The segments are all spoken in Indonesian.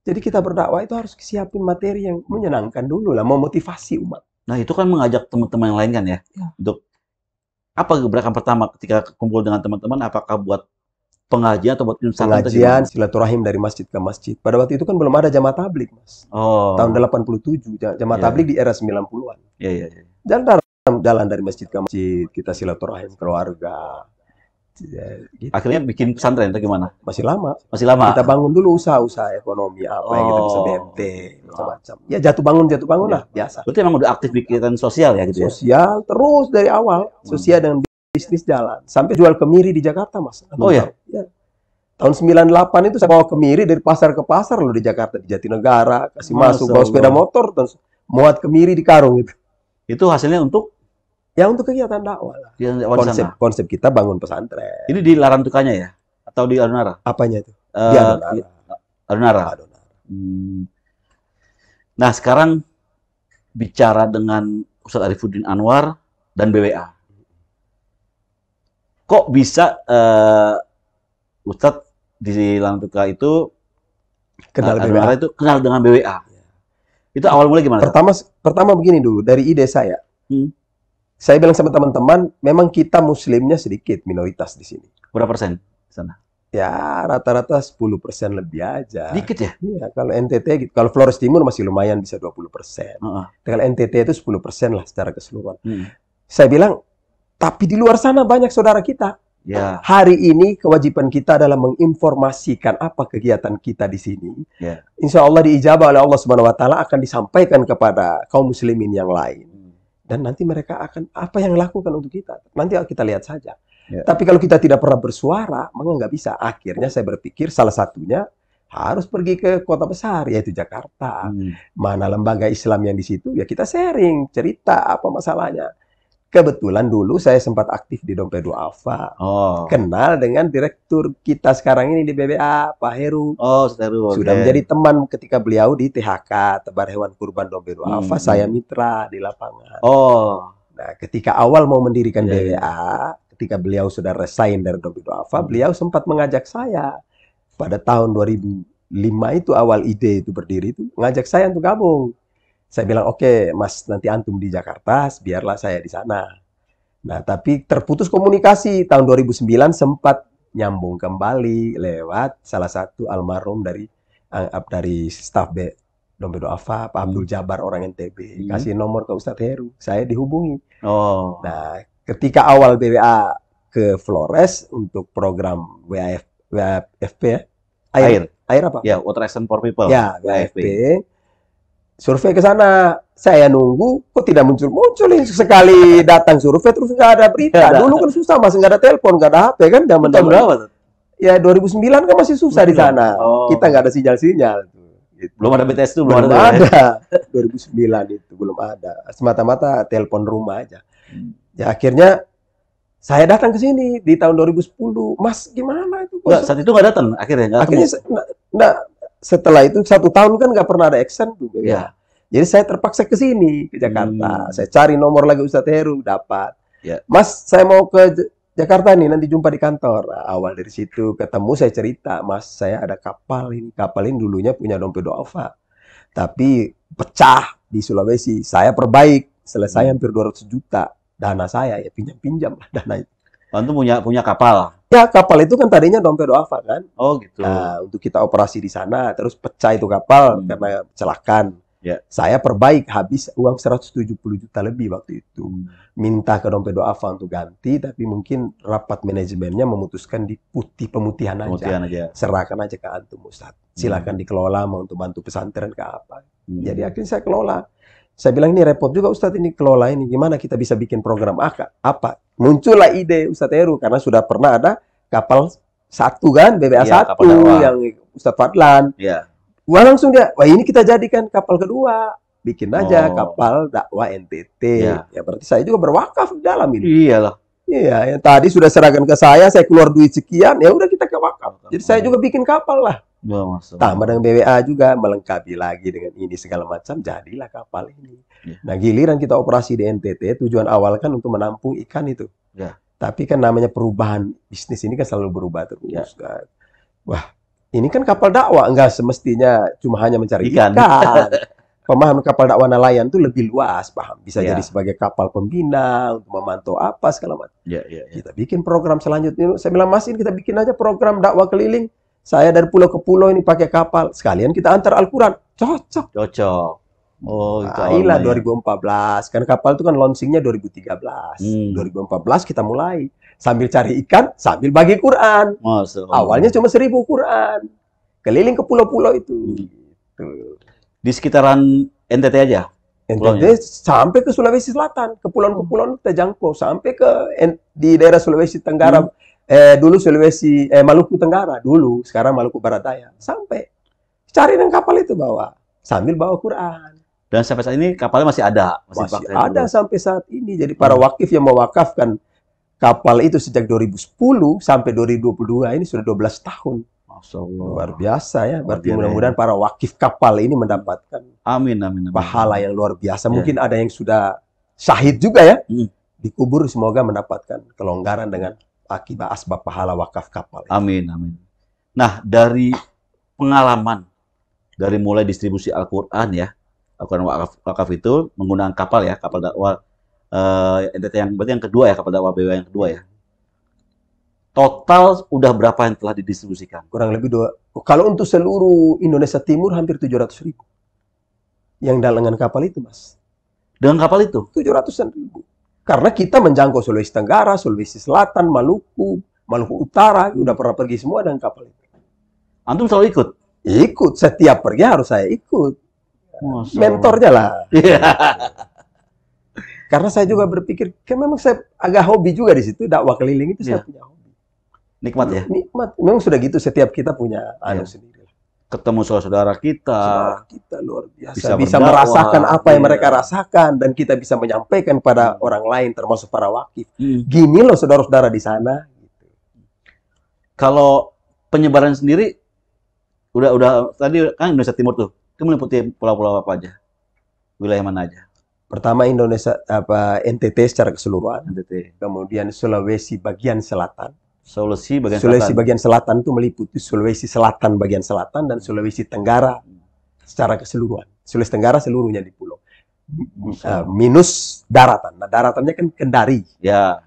Jadi kita berdakwah itu harus siapin materi yang menyenangkan dulu lah, memotivasi umat. Nah, itu kan mengajak teman-teman yang lain kan ya, Ya. untuk apa gebrakan pertama ketika kumpul dengan teman-teman? Apakah buat pengajian atau buat insan atau Pengajian, gimana? silaturahim dari masjid ke masjid. Pada waktu itu kan belum ada jamaah tablik, Mas. Tahun Oh, 87, jamaah iya, tablik di era 90-an. iya, iya, iya. Jalan dari masjid ke masjid, kita silaturahim keluarga. Ya, gitu. Akhirnya bikin pesantren atau gimana? Masih lama. Masih lama? Kita bangun dulu usaha-usaha ekonomi apa yang kita bisa Oh, BMT, macam-macam. Ya jatuh bangun lah, biasa. berarti emang udah aktif bikin sosial ya gitu ya? Sosial terus dari awal, sosial dengan bisnis jalan. Sampai jual kemiri di Jakarta, Mas. Oh ya? Ya. Tahun 98 itu saya bawa kemiri dari pasar ke pasar loh di Jakarta, di Jatinegara, kasih masuk, bawa sepeda motor, terus muat kemiri di karung itu. Itu hasilnya untuk? Ya untuk kegiatan dakwah lah. Konsep kita bangun pesantren. Ini di Larantukanya ya? Atau di Adonara? Apanya itu? Di Adonara. Adonara. Nah, sekarang bicara dengan Ustadz Arifudin Anwar dan BWA. Kok bisa Ustadz di Larantuka itu kenal BWA itu kenal dengan BWA? Itu awal mulai gimana? Pertama begini dulu, dari ide saya. Saya bilang sama teman-teman, memang kita muslimnya sedikit, minoritas di sini. Berapa persen di sana? Ya, rata-rata 10% lebih aja. Dikit ya? Iya, kalau NTT gitu. Kalau Flores Timur masih lumayan, bisa 20%. Kalau NTT itu 10% lah secara keseluruhan. Saya bilang, tapi di luar sana banyak saudara kita. Ya. Hari ini kewajiban kita adalah menginformasikan apa kegiatan kita di sini. Ya. Insya Allah diijabah oleh Allah Subhanahu Wa Taala, akan disampaikan kepada kaum muslimin yang lain. Dan nanti mereka akan apa yang lakukan untuk kita. Nanti kita lihat saja. Ya. Tapi kalau kita tidak pernah bersuara, maka nggak bisa. Akhirnya saya berpikir salah satunya harus pergi ke kota besar, yaitu Jakarta. Mana lembaga Islam yang di situ, ya kita sharing, cerita apa masalahnya. Kebetulan dulu saya sempat aktif di Dompet Duafa. Kenal dengan direktur kita sekarang ini di BBA, Pak Heru. Sudah menjadi teman ketika beliau di THK, Tebar Hewan Kurban Dompet Duafa. Saya mitra di lapangan. Nah, ketika awal mau mendirikan BWA, ketika beliau sudah resign dari Dompet Duafa, beliau sempat mengajak saya. Pada tahun 2005 itu awal ide itu berdiri itu, mengajak saya untuk gabung. Saya bilang, oke, Mas, nanti antum di Jakarta, biarlah saya di sana. Nah, tapi terputus komunikasi. Tahun 2009 sempat nyambung kembali lewat salah satu almarhum dari staf Dompet Duafa, Pak Abdul Jabar, orang NTB. Kasih nomor ke Ustadz Heru. Saya dihubungi. Nah, ketika awal BWA ke Flores untuk program WAFP ya? Air apa? Ya, Water Action for People. Ya, WAFP. Survei ke sana, saya nunggu, kok tidak muncul-muncul ini. Sekali datang survei, terus nggak ada berita. Dulu kan susah, masih nggak ada telepon, nggak ada HP kan. Tahun berapa? Ya 2009 kan masih susah di sana. Kita nggak ada sinyal-sinyal. Gitu. Belum ada BTS itu, belum ada. 2009 itu belum ada. Semata-mata telepon rumah aja. Ya akhirnya saya datang ke sini di tahun 2010. Mas, gimana itu? Saat itu nggak datang akhirnya? Setelah itu 1 tahun kan nggak pernah ada action tuh. Ya. Jadi saya terpaksa ke sini, ke Jakarta. Saya cari nomor lagi Ustadz Heru, dapat. Mas, saya mau ke Jakarta nih, nanti jumpa di kantor. Nah, awal dari situ ketemu, saya cerita, Mas, saya ada kapal ini. Kapal ini dulunya punya Dompet Duafa. Tapi pecah di Sulawesi. Saya perbaik, selesai hampir 200 juta. Dana saya, ya pinjam-pinjam lah dana itu. Antum punya kapal? Ya, kapal itu kan tadinya Dompet Duafa kan. Gitu. Nah, untuk kita operasi di sana, terus pecah itu kapal karena kecelakaan. Saya perbaik, habis uang 170 juta lebih waktu itu. Minta ke Dompet Duafa untuk ganti, tapi mungkin rapat manajemennya memutuskan pemutihan aja. Serahkan aja ke antum, Ustadz. Silakan dikelola, mau untuk bantu pesantren ke apa. Jadi akhirnya saya kelola. Saya bilang, ini repot juga Ustadz ini kelola ini. Gimana kita bisa bikin program apa? Muncullah ide Ustadz Heru, karena sudah pernah ada kapal 1 kan, BBA 1 yang Ustadz Fadlan. Wah, langsung dia, wah ini kita jadikan kapal kedua. Bikin aja kapal dakwah NTT. Ya berarti saya juga berwakaf di dalam ini. Iyalah. Iya, yang tadi sudah serahkan ke saya keluar duit sekian, ya udah kita ke wakaf. Jadi saya juga bikin kapal lah. Tambah dengan BWA juga, melengkapi lagi dengan ini segala macam, jadilah kapal ini. Nah, giliran kita operasi di NTT, tujuan awal kan untuk menampung ikan itu. Tapi kan namanya perubahan bisnis ini kan selalu berubah terus. Wah, Ini kan kapal dakwah, enggak semestinya cuma hanya mencari Ikan. ikan. Pemahaman kapal dakwah nelayan itu lebih luas, paham? Bisa Ya. jadi sebagai kapal pembina untuk memantau apa segala macam. Ya, ya, ya. Kita bikin program selanjutnya. Saya bilang, Mas, ini kita bikin aja program dakwah keliling. Saya dari pulau ke pulau ini pakai kapal. Sekalian kita antar Al-Quran. Cocok. Cocok. Oh, itu Nah, inilah awalnya. 2014. Kan kapal itu kan launchingnya 2013. 2014 kita mulai. Sambil cari ikan, sambil bagi Quran. Masya Allah. Awalnya cuma 1000 Quran. Keliling ke pulau-pulau itu. Gitu. Di sekitaran NTT aja? NTT sampai ke Sulawesi Selatan. Kepulauan-kepulauan kita jangkau. Sampai ke di daerah Sulawesi Tenggara. Dulu Sulawesi, Maluku Tenggara. Dulu, sekarang Maluku Barat Daya. Sampai. Cari dengan kapal itu bawa. Sambil bawa Quran. Dan sampai saat ini kapalnya masih ada? Masih ada sampai saat ini. Jadi para wakif yang mewakafkan kapal itu sejak 2010 sampai 2022 ini sudah 12 tahun. Masya Allah. Luar biasa ya. Berarti Luar biasa, mudah-mudahan para wakif kapal ini mendapatkan Amin, amin, amin. pahala yang luar biasa. Ya. Mungkin ada yang sudah syahid juga ya. Hmm. Dikubur, semoga mendapatkan kelonggaran dengan akibat asbab pahala wakaf kapal. Amin, amin. Nah, dari pengalaman, dari mulai distribusi Al-Quran ya, Al-Quran wakaf itu menggunakan kapal ya, kapal dakwah NTT yang berarti yang kedua ya, kapal dakwah BW yang kedua ya. Total udah berapa yang telah didistribusikan? Kurang lebih kalau untuk seluruh Indonesia Timur hampir 700.000 yang dengan kapal itu, Mas. Dengan kapal itu? 700-an ribu. Karena kita menjangkau Sulawesi Tenggara, Sulawesi Selatan, Maluku Utara, udah pernah pergi semua dengan kapal itu. Antum selalu ikut? Ikut, setiap pergi harus saya ikut. Mentornya lah. Iya. Karena saya juga berpikir, kan memang saya agak hobi juga di situ, dakwah keliling itu saya punya hobi. Nikmat ya? Nikmat. Memang sudah gitu, setiap kita punya sendiri. Ketemu saudara-saudara kita. Saudara kita luar biasa. Bisa berdakwah, merasakan apa yang mereka rasakan. Dan kita bisa menyampaikan pada orang lain, termasuk para wakif. Gini loh saudara-saudara di sana. Gitu. Kalau penyebaran sendiri, udah tadi kan Indonesia Timur tuh. Itu meliputi pulau-pulau apa aja? Wilayah mana aja? Pertama Indonesia, NTT secara keseluruhan. NTT. Kemudian Sulawesi bagian selatan. Sulawesi bagian selatan itu meliputi Sulawesi Selatan bagian selatan dan Sulawesi Tenggara secara keseluruhan. Sulawesi Tenggara seluruhnya di pulau. Minus daratan. Nah, daratannya kan Kendari. Ya.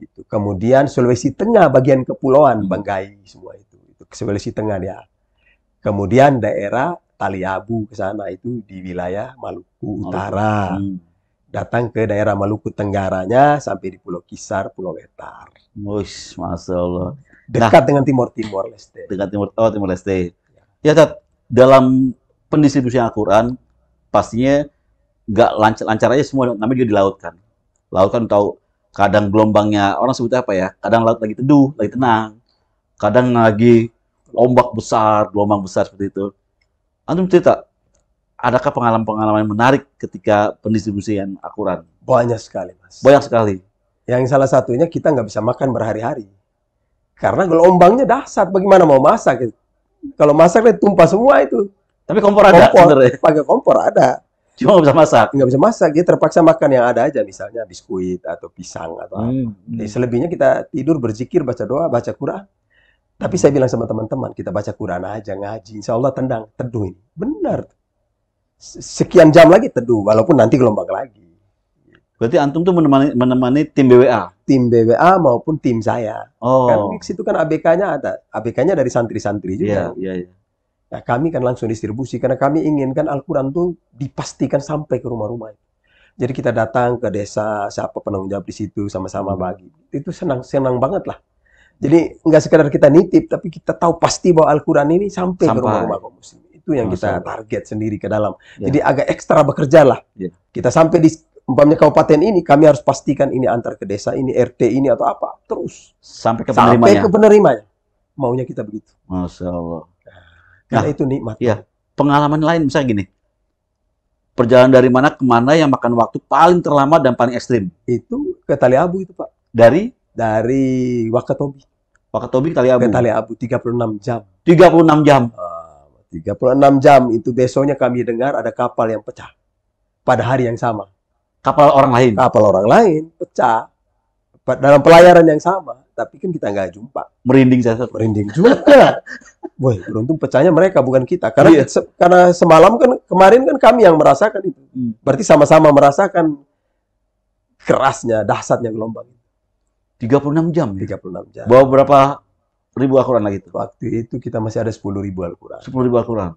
Gitu. Kemudian Sulawesi Tengah bagian kepulauan, Banggai semua itu. Sulawesi Tengah dia. Kemudian daerah Taliabu ke sana itu di wilayah Maluku Utara. Datang ke daerah Maluku Tenggaranya sampai di Pulau Kisar, Pulau Wetar. Wush, Masya Allah. Dekat dengan Timur Leste. Dekat Timur Leste. Ya, Tat, dalam pendistribusian Al-Quran, pastinya nggak lancar aja semua, namanya juga di laut kan. Laut kan tahu, kadang gelombangnya, orang sebutnya apa ya, kadang laut lagi teduh, lagi tenang. Kadang lagi ombak besar, gelombang besar seperti itu. Antum cerita, adakah pengalaman-pengalaman menarik ketika pendistribusian Al-Quran? Banyak sekali, Mas. Banyak sekali. Yang salah satunya kita nggak bisa makan berhari-hari. Karena gelombangnya dahsyat, bagaimana mau masak? Kalau masak, tumpah semua itu. Tapi kompor ada sebenarnya. Pakai kompor ada. Cuma nggak bisa masak. Nggak bisa masak, dia terpaksa makan yang ada aja, misalnya biskuit atau pisang atau apa. Jadi selebihnya kita tidur, berzikir, baca doa, baca Quran. Tapi saya bilang sama teman-teman, kita baca Quran aja, ngaji. Insya Allah teduh ini. Benar. Sekian jam lagi teduh, walaupun nanti gelombang lagi. Berarti antum tuh menemani tim BWA? Tim BWA maupun tim saya. Oh. Kan di situ kan ABK-nya ada. ABK-nya dari santri-santri juga. Iya. Nah, kami kan langsung distribusi karena kami inginkan Al-Quran tuh dipastikan sampai ke rumah-rumah. Jadi kita datang ke desa, siapa penanggung jawab di situ, sama-sama bagi. Itu senang banget lah. Jadi nggak sekedar kita nitip, tapi kita tahu pasti bahwa Al-Quran ini sampai ke rumah-rumah kaum muslim. Itu yang kita target sendiri ke dalam. Jadi agak ekstra bekerja lah. Kita sampai di umpamanya kabupaten ini, kami harus pastikan ini antar ke desa ini, RT ini atau apa. Terus. Sampai ke penerimanya. Maunya kita begitu. Masya Allah. Karena itu nikmat. Iya. Pengalaman lain misalnya gini. Perjalanan dari mana ke mana yang makan waktu paling terlama dan paling ekstrim? Itu ke Taliabu itu, Pak. Dari Wakatobi. Wakatobi ke Taliabu. Ke Taliabu 36 jam. 36 jam. 36 jam itu besoknya kami dengar ada kapal yang pecah. Pada hari yang sama. Kapal orang lain? Kapal orang lain pecah. dalam pelayaran yang sama, tapi kan kita nggak jumpa. Merinding saya. Merinding juga. Boy, beruntung pecahnya mereka bukan kita. Karena Iya. karena semalam kan, kemarin kan kami yang merasakan itu. Berarti sama-sama merasakan kerasnya, dahsyatnya gelombang. 36 jam. 36 jam. Bawa berapa ribu Al-Quran lagi itu? Waktu itu kita masih ada 10.000 Al-Quran. 10.000 Al-Quran.